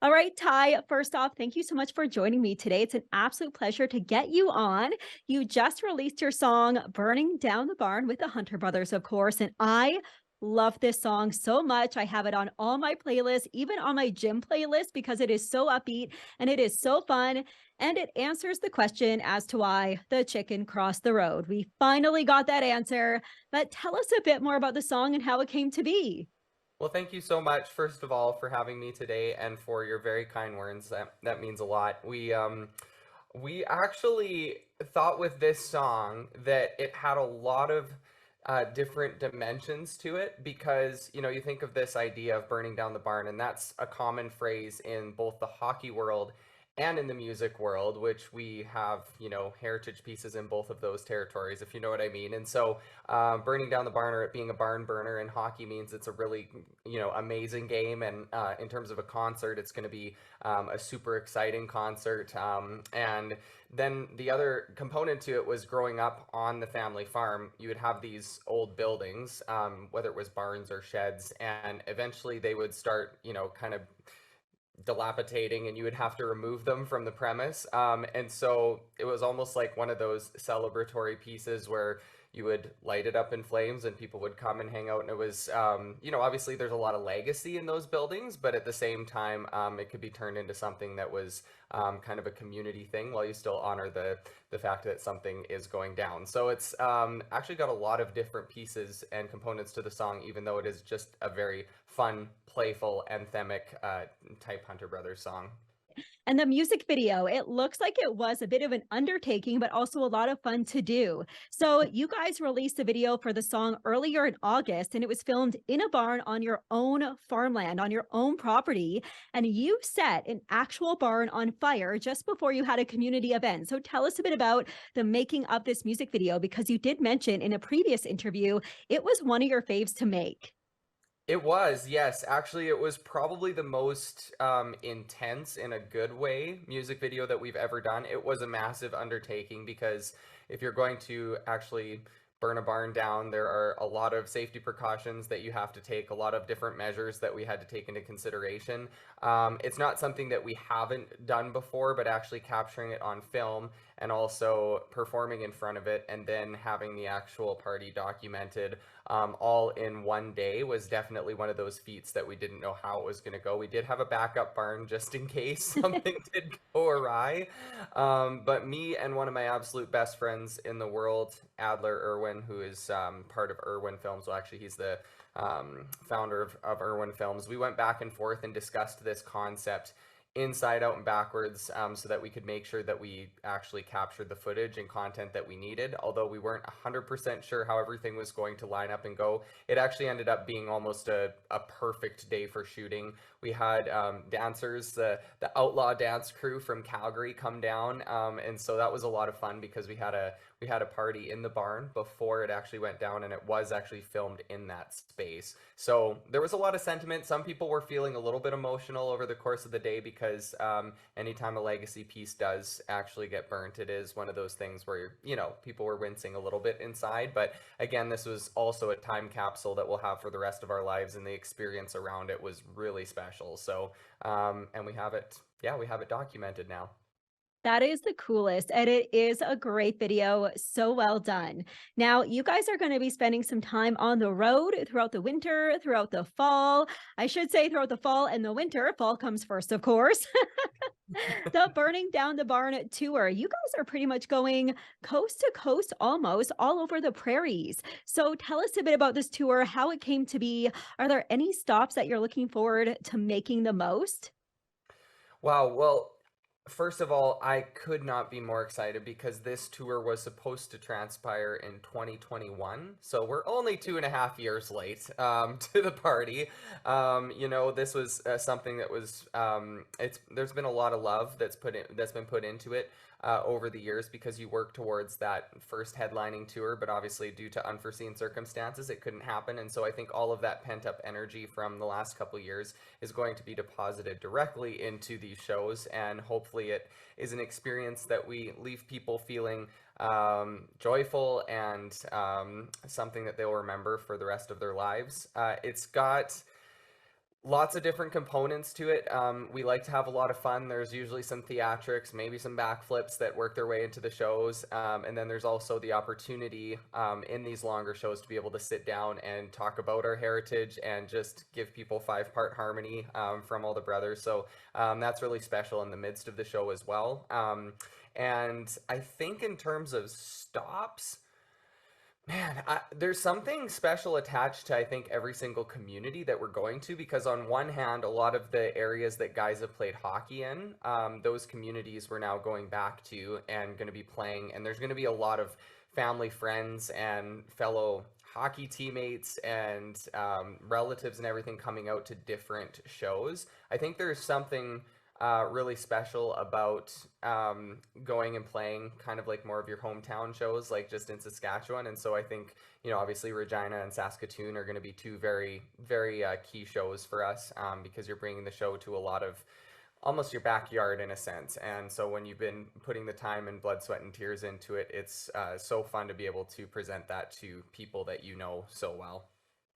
All right, Ty, first off, thank you so much for joining me today. It's an absolute pleasure to get you on. You just released your song, Burning Down the Barn with the Hunter Brothers, of course. And I love this song so much. I have it on all my playlists, even on my gym playlist, because it is so upbeat and it is so fun. And it answers the question as to why the chicken crossed the road. We finally got that answer. But tell us a bit more about the song and how it came to be. Well, thank you so much, first of all, for having me today and for your very kind words. That means a lot. We actually thought with this song that it had a lot of different dimensions to it because, you think of this idea of burning down the barn, and that's a common phrase in both the hockey world and in the music world, which we have, heritage pieces in both of those territories, if you know what I mean. And so, burning down the barn or it being a barn burner in hockey means it's a really, amazing game. And in terms of a concert, it's going to be a super exciting concert. And then the other component to it was growing up on the family farm, you would have these old buildings, whether it was barns or sheds, and eventually they would start, kind of dilapidating and you would have to remove them from the premise. And so it was almost like one of those celebratory pieces where you would light it up in flames and people would come and hang out. And it was, obviously there's a lot of legacy in those buildings, but at the same time, it could be turned into something that was kind of a community thing while you still honor the fact that something is going down. So it's actually got a lot of different pieces and components to the song, even though it is just a very fun, playful, anthemic type Hunter Brothers song. And the music video, it looks like it was a bit of an undertaking, but also a lot of fun to do. So, you guys released a video for the song earlier in August, and it was filmed in a barn on your own farmland, on your own property. And you set an actual barn on fire just before you had a community event. So, tell us a bit about the making of this music video, because you did mention in a previous interview it was one of your faves to make. It was, yes. Actually, it was probably the most intense in a good way music video that we've ever done. It was a massive undertaking because if you're going to actually burn a barn down, there are a lot of safety precautions that you have to take, a lot of different measures that we had to take into consideration. It's not something that we haven't done before, but actually capturing it on film and also performing in front of it and then having the actual party documented all in one day was definitely one of those feats that we didn't know how it was going to go. We did have a backup barn just in case something did go awry. But me and one of my absolute best friends in the world, Adler Irwin, who is part of Irwin Films, well, actually, he's the founder of Irwin Films, we went back and forth and discussed this concept inside out and backwards, so that we could make sure that we actually captured the footage and content that we needed. Although we weren't 100% sure how everything was going to line up and go, it actually ended up being almost a perfect day for shooting. We had dancers, the outlaw dance crew from Calgary come down, and so that was a lot of fun because we had a party in the barn before it actually went down, and it was actually filmed in that space. So there was a lot of sentiment. Some people were feeling a little bit emotional over the course of the day because anytime a legacy piece does actually get burnt, it is one of those things where, people were wincing a little bit inside. But again, this was also a time capsule that we'll have for the rest of our lives, and the experience around it was really special. So, and we have it, yeah, we have it documented now. That is the coolest, and it is a great video. So well done. Now, you guys are going to be spending some time on the road throughout the winter, throughout the fall. I should say throughout the fall and the winter. Fall comes first, of course. The Burning Down the Barn tour. You guys are pretty much going coast to coast almost all over the prairies. So tell us a bit about this tour, how it came to be. Are there any stops that you're looking forward to making the most? Wow. Well, first of all, I could not be more excited because this tour was supposed to transpire in 2021. So we're only 2.5 years late to the party. This was something that was there's been a lot of love that's been put into it over the years because you work towards that first headlining tour, but obviously due to unforeseen circumstances, it couldn't happen. And so I think all of that pent up energy from the last couple years is going to be deposited directly into these shows, and hopefully it is an experience that we leave people feeling joyful and something that they'll remember for the rest of their lives. It's got Lots of different components to it. We like to have a lot of fun. There's usually some theatrics, maybe some backflips that work their way into the shows. And then there's also the opportunity in these longer shows to be able to sit down and talk about our heritage and just give people five-part harmony from all the brothers. So that's really special in the midst of the show as well. And I think in terms of stops, man, there's something special attached to, I think, every single community that we're going to, because on one hand, a lot of the areas that guys have played hockey in, those communities we're now going back to and going to be playing, and there's going to be a lot of family, friends, and fellow hockey teammates and relatives and everything coming out to different shows. I think there's something really special about going and playing kind of like more of your hometown shows, like just in Saskatchewan. And so I think, obviously Regina and Saskatoon are going to be two very, very key shows for us because you're bringing the show to a lot of almost your backyard in a sense. And so when you've been putting the time and blood, sweat, and tears into it, it's so fun to be able to present that to people that you know so well.